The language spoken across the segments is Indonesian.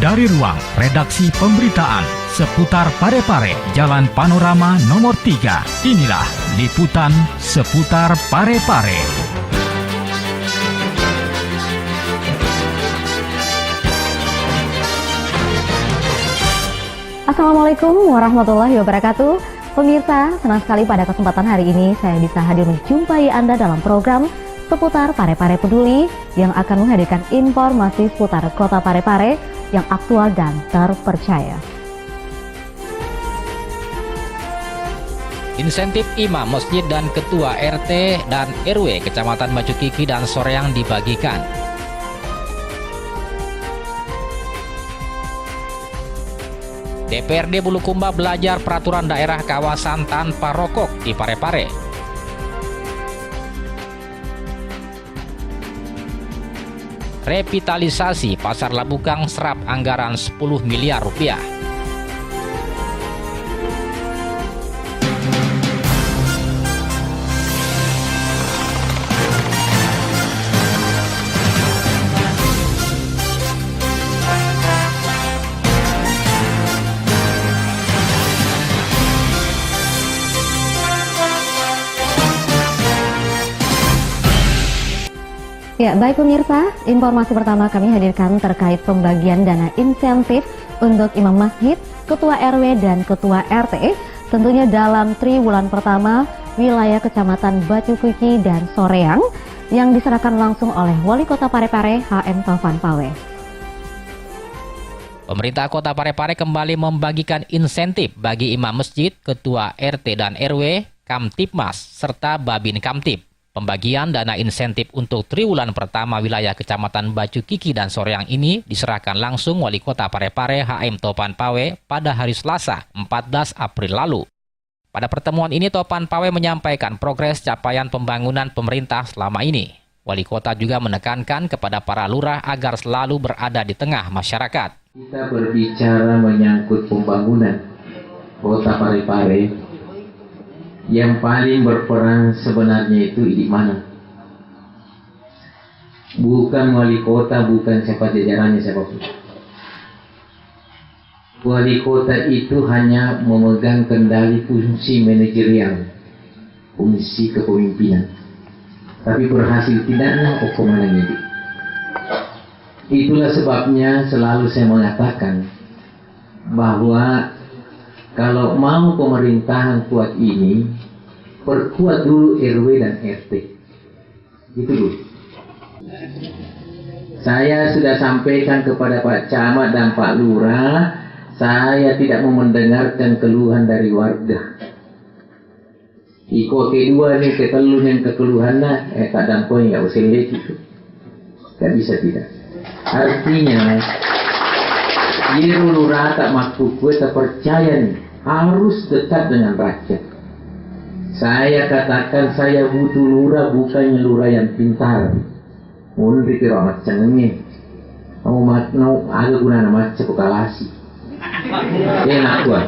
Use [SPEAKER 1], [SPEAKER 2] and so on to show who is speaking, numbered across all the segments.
[SPEAKER 1] Dari ruang redaksi pemberitaan seputar Parepare, Jalan Panorama nomor 3, inilah liputan seputar Parepare.
[SPEAKER 2] Assalamualaikum warahmatullahi wabarakatuh. Pemirsa, senang sekali pada kesempatan hari ini saya bisa hadir menjumpai Anda dalam program seputar Parepare Peduli yang akan menghadirkan informasi seputar Kota Parepare yang aktual dan terpercaya.
[SPEAKER 3] Insentif imam masjid dan ketua RT dan RW Kecamatan Batu Kiki dan Soreang dibagikan. DPRD Bulukumba belajar peraturan daerah kawasan tanpa rokok di Parepare. Revitalisasi Pasar Labukang serap anggaran 10 miliar rupiah.
[SPEAKER 2] Ya, baik pemirsa, informasi pertama kami hadirkan terkait pembagian dana insentif untuk imam masjid, ketua RW dan ketua RT, tentunya dalam triwulan pertama wilayah Kecamatan Batu Kiki dan Soreang yang diserahkan langsung oleh Wali Kota Parepare HM Taufan Pawe.
[SPEAKER 3] Pemerintah Kota Parepare kembali membagikan insentif bagi imam masjid, ketua RT dan RW, Kamtipmas, serta Babin Kamtip. Pembagian dana insentif untuk triwulan pertama wilayah Kecamatan Batu Kiki dan Soreang ini diserahkan langsung Wali Kota Parepare HM Taufan Pawe pada hari Selasa 14 April lalu. Pada pertemuan ini Taufan Pawe menyampaikan progres capaian pembangunan pemerintah selama ini. Wali Kota juga menekankan kepada para lurah agar selalu berada di tengah masyarakat.
[SPEAKER 4] Kita berbicara menyangkut pembangunan Kota Parepare. Yang paling berperan sebenarnya itu di mana? Bukan wali kota, bukan siapa jajarannya siapapun. Wali kota itu hanya memegang kendali fungsi manajerial, fungsi kepemimpinan. Tapi berhasil tidaknya kemana ini? Itulah sebabnya selalu saya mengatakan bahwa kalau mau pemerintahan kuat ini, perkuat dulu RW dan RT. Itu dulu. Saya sudah sampaikan kepada Pak Camat dan Pak Lurah, saya tidak mau mendengarkan keluhan dari warga. Iko kedua nih, ketelun yang kekeluhannya, tak dampoi nggak usah lihat itu. Gak bisa tidak. Artinya, Yeru Lurah tak makhluk gue tak percaya nih. Harus dekat dengan rakyat. Saya katakan saya butuh lurah, bukannya lurah yang pintar. Mun dikira macam ini. Kamu mau agak guna nama cepukalasi. Enak buat.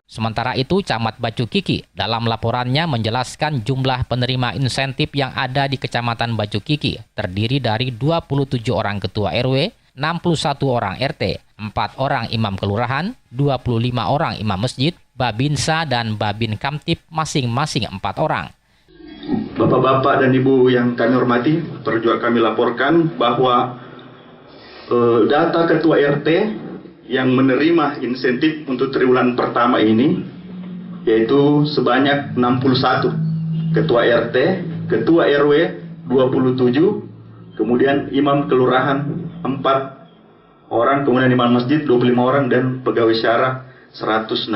[SPEAKER 3] Sementara itu, Camat Batu Kiki dalam laporannya menjelaskan jumlah penerima insentif yang ada di Kecamatan Batu Kiki terdiri dari 27 orang ketua RW, 61 orang RT, 4 orang imam kelurahan, 25 orang imam masjid, Babinsa dan Babin Kamtip masing-masing 4 orang.
[SPEAKER 5] Bapak-bapak dan ibu yang kami hormati, perlu juga kami laporkan bahwa data ketua RT yang menerima insentif untuk triwulan pertama ini yaitu sebanyak 61. Ketua RT, ketua RW 27, kemudian imam kelurahan 4 orang, kemudian imam masjid 25 orang dan pegawai syara 116.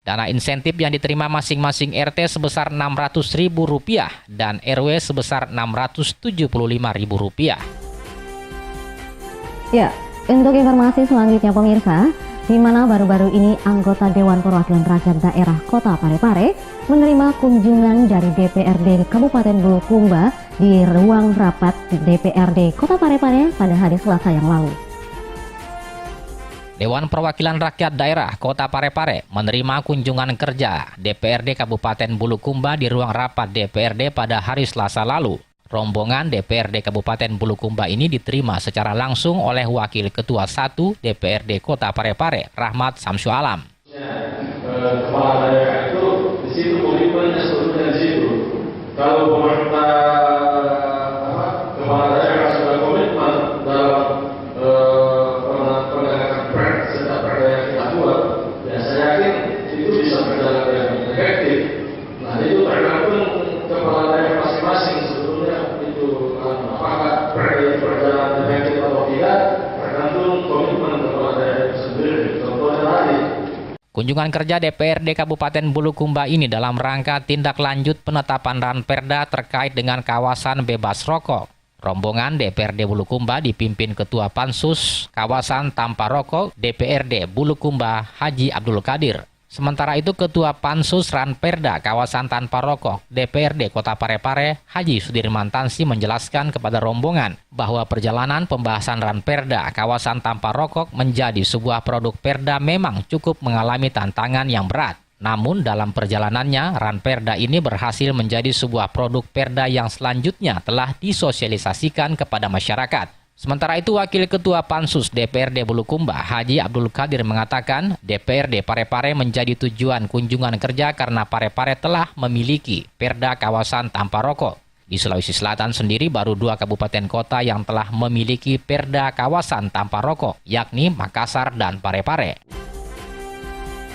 [SPEAKER 3] Dana insentif yang diterima masing-masing RT sebesar Rp600.000 dan RW sebesar Rp675.000.
[SPEAKER 2] Ya, untuk informasi selanjutnya pemirsa, di mana baru-baru ini anggota Dewan Perwakilan Rakyat Daerah Kota Parepare menerima kunjungan dari DPRD Kabupaten Bulukumba di ruang rapat DPRD Kota Parepare pada hari Selasa yang lalu.
[SPEAKER 3] Dewan Perwakilan Rakyat Daerah Kota Parepare menerima kunjungan kerja DPRD Kabupaten Bulukumba di ruang rapat DPRD pada hari Selasa lalu. Rombongan DPRD Kabupaten Bulukumba ini diterima secara langsung oleh Wakil Ketua 1 DPRD Kota Parepare, Rahmat Samsu Alam.
[SPEAKER 6] Kepala daerah itu di situ komitmennya sebetulnya di situ. Kalau pemerintah kepala daerah sudah komitmen dalam penegakan perda serta perda yang kita buat, ya saya yakin itu bisa berjalan dengan efektif. Nah itu tergantung kepala daerah masing-masing sebetulnya itu apakah perda itu berjalan efektif atau tidak, tergantung komitmen kepala daerah itu sendiri. Contohnya tadi.
[SPEAKER 3] Kunjungan kerja DPRD Kabupaten Bulukumba ini dalam rangka tindak lanjut penetapan ranperda terkait dengan kawasan bebas rokok. Rombongan DPRD Bulukumba dipimpin Ketua Pansus Kawasan Tanpa Rokok DPRD Bulukumba Haji Abdul Qadir. Sementara itu Ketua Pansus Ranperda Kawasan Tanpa Rokok DPRD Kota Parepare Haji Sudirman Tansi menjelaskan kepada rombongan bahwa perjalanan pembahasan Ranperda Kawasan Tanpa Rokok menjadi sebuah produk perda memang cukup mengalami tantangan yang berat. Namun dalam perjalanannya Ranperda ini berhasil menjadi sebuah produk perda yang selanjutnya telah disosialisasikan kepada masyarakat. Sementara itu, Wakil Ketua Pansus DPRD Bulukumba, Haji Abdul Qadir mengatakan DPRD Parepare menjadi tujuan kunjungan kerja karena Parepare telah memiliki perda kawasan tanpa rokok. Di Sulawesi Selatan sendiri baru 2 kabupaten kota yang telah memiliki perda kawasan tanpa rokok, yakni Makassar dan Parepare.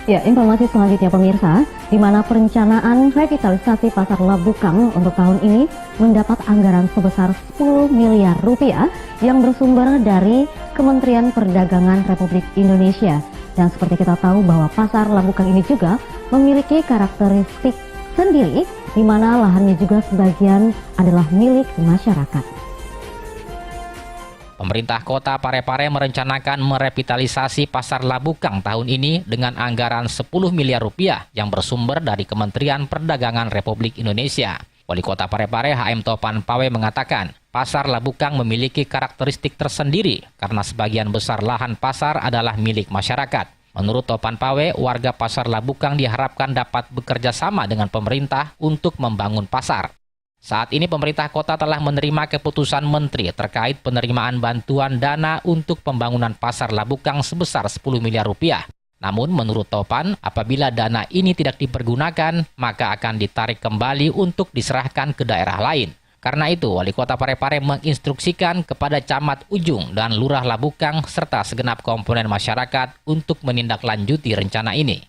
[SPEAKER 2] Ya, informasi selanjutnya pemirsa, di mana perencanaan revitalisasi Pasar Labukang untuk tahun ini mendapat anggaran sebesar 10 miliar rupiah yang bersumber dari Kementerian Perdagangan Republik Indonesia. Dan seperti kita tahu bahwa Pasar Labukang ini juga memiliki karakteristik sendiri, di mana lahannya juga sebagian adalah milik masyarakat.
[SPEAKER 3] Pemerintah Kota Parepare merencanakan merevitalisasi Pasar Labukang tahun ini dengan anggaran 10 miliar rupiah yang bersumber dari Kementerian Perdagangan Republik Indonesia. Wali Kota Parepare HM Topan Pawe mengatakan, Pasar Labukang memiliki karakteristik tersendiri karena sebagian besar lahan pasar adalah milik masyarakat. Menurut Topan Pawe, warga Pasar Labukang diharapkan dapat bekerja sama dengan pemerintah untuk membangun pasar. Saat ini pemerintah kota telah menerima keputusan menteri terkait penerimaan bantuan dana untuk pembangunan Pasar Labukang sebesar 10 miliar rupiah. Namun menurut Topan, apabila dana ini tidak dipergunakan, maka akan ditarik kembali untuk diserahkan ke daerah lain. Karena itu, Wali Kota Parepare menginstruksikan kepada Camat Ujung dan Lurah Labukang serta segenap komponen masyarakat untuk menindaklanjuti rencana ini.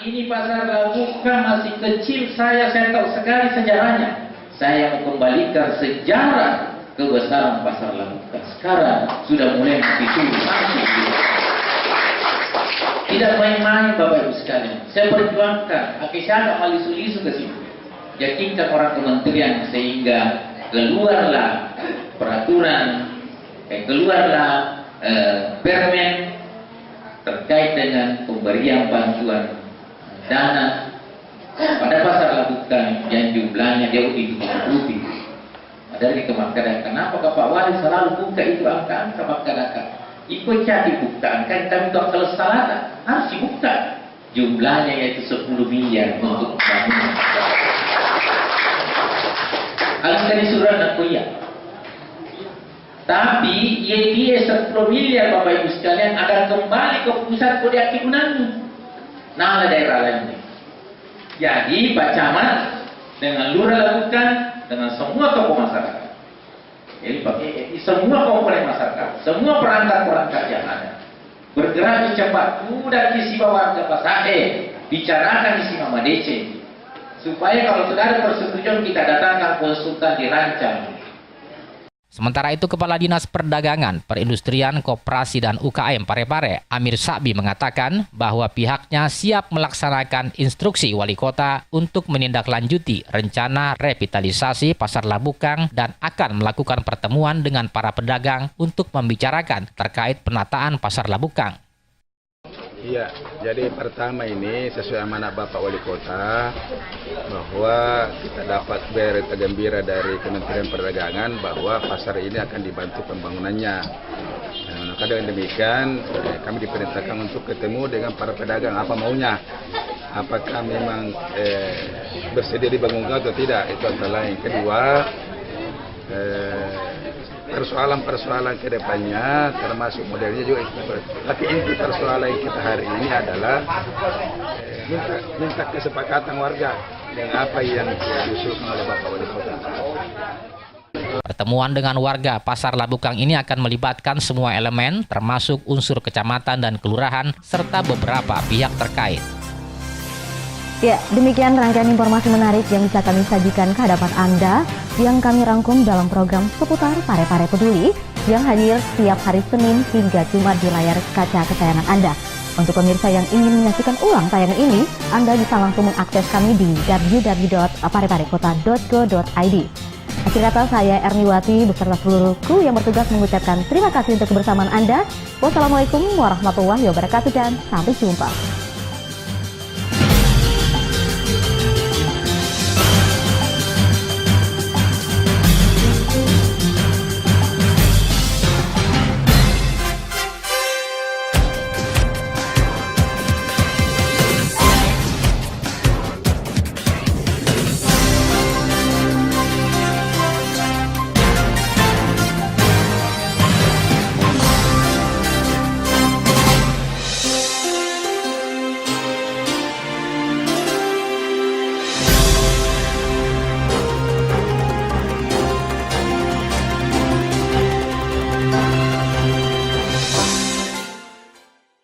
[SPEAKER 4] Ini Pasar Labukang masih kecil, saya tahu sekali sejarahnya. Saya mau kembalikan sejarah kebesaran Pasar Labukang. Sekarang sudah mulai masuk. Tidak main-main Bapak Ibu sekalian. Saya perjuangkan, saya malisu-lisu ke situ. Yakinkan orang kementerian sehingga keluarlah peraturan, keluarlah permen terkait dengan pemberian bantuan dana pada Pasar Labukang yang jumlahnya jauh ditutupi. Dari Kemakadang, kenapa Pak Wali selalu buka itu angka-angka Makadang? Ikut jadi bukaan kan kami tahu kalau salah harus dibuka. Jumlahnya yaitu 10 miliar untuk bangunan. Harus dari surat dan kuliah. Tapi YDE 10 miliar Bapak Ibu sekalian akan kembali ke pusat kode aktivitas. Nah, ada daerah lain. Jadi Pak Camat dengan Lurah Labukang dengan semua tokoh masyarakat. Jadi pakai semua komponen masyarakat, semua perangkat-perangkat yang ada. Bergerak cepat, udah kisi warga Pasahe, bicarakan isi Mama DC. Supaya kalau sudah ada persetujuan kita datangkan konsultan dirancang.
[SPEAKER 3] Sementara itu, Kepala Dinas Perdagangan, Perindustrian, Koperasi dan UKM Parepare, Amir Sa'bi mengatakan bahwa pihaknya siap melaksanakan instruksi Wali Kota untuk menindaklanjuti rencana revitalisasi Pasar Labukang dan akan melakukan pertemuan dengan para pedagang untuk membicarakan terkait penataan Pasar Labukang.
[SPEAKER 7] Iya, jadi pertama ini sesuai amanat Bapak Wali Kota bahwa kita dapat berita gembira dari Kementerian Perdagangan bahwa pasar ini akan dibantu pembangunannya. Nah, maka dengan demikian kami diperintahkan untuk ketemu dengan para pedagang apa maunya. apakah memang bersedia dibangunkan atau tidak, itu antara lain. Kedua, persoalan-persoalan ke depannya termasuk modelnya juga tapi inti persoalan kita hari ini adalah minta kesepakatan warga dengan apa yang diusulkan oleh Bapak Wali Kota.
[SPEAKER 3] Pertemuan dengan warga Pasar Labukang ini akan melibatkan semua elemen termasuk unsur kecamatan dan kelurahan serta beberapa pihak terkait.
[SPEAKER 2] Ya, demikian rangkaian informasi menarik yang bisa kami sajikan ke hadapan Anda yang kami rangkum dalam program seputar Pare-Pare Peduli yang hadir setiap hari Senin hingga Jumat di layar kaca kesayangan Anda. Untuk pemirsa yang ingin menyaksikan ulang tayangan ini, Anda bisa langsung mengakses kami di www.pareparekota.go.id. Akhir kata, saya Erniwati beserta seluruh kru yang bertugas mengucapkan terima kasih untuk kebersamaan Anda. Wassalamualaikum warahmatullahi wabarakatuh dan sampai jumpa.